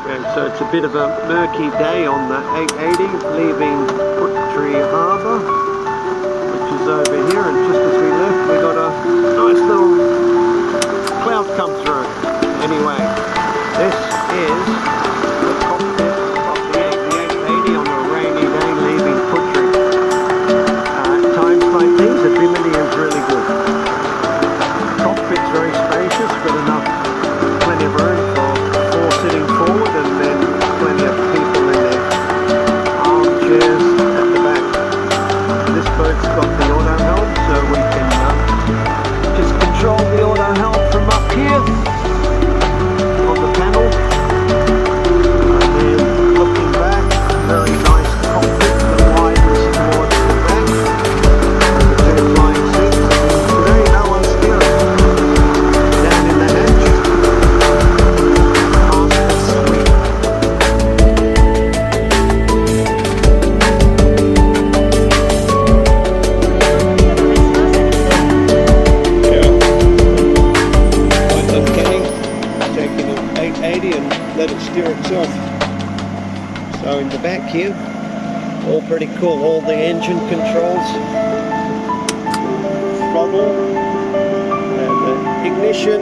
Okay, so it's a bit of a murky day on the 880 leaving Puteri Harbour, which is over here, and just as we left we got a nice little cloud come through. Anyway, this is the cockpit of the 880 on a rainy day leaving Puteri. At times like these, the bimini is really good. The cockpit's very spacious, got plenty of room for four sitting forward, and then plenty of people in their armchairs at the back. This boat's got the auto helm, so we can just control the auto helm from up here on the panel. And then looking back, very nice cockpit that widens towards the back. The two flying seats. Today no one's steering. Down in the hatch. Let it steer itself. So in the back here, all pretty cool. All the engine controls, throttle, and the ignition,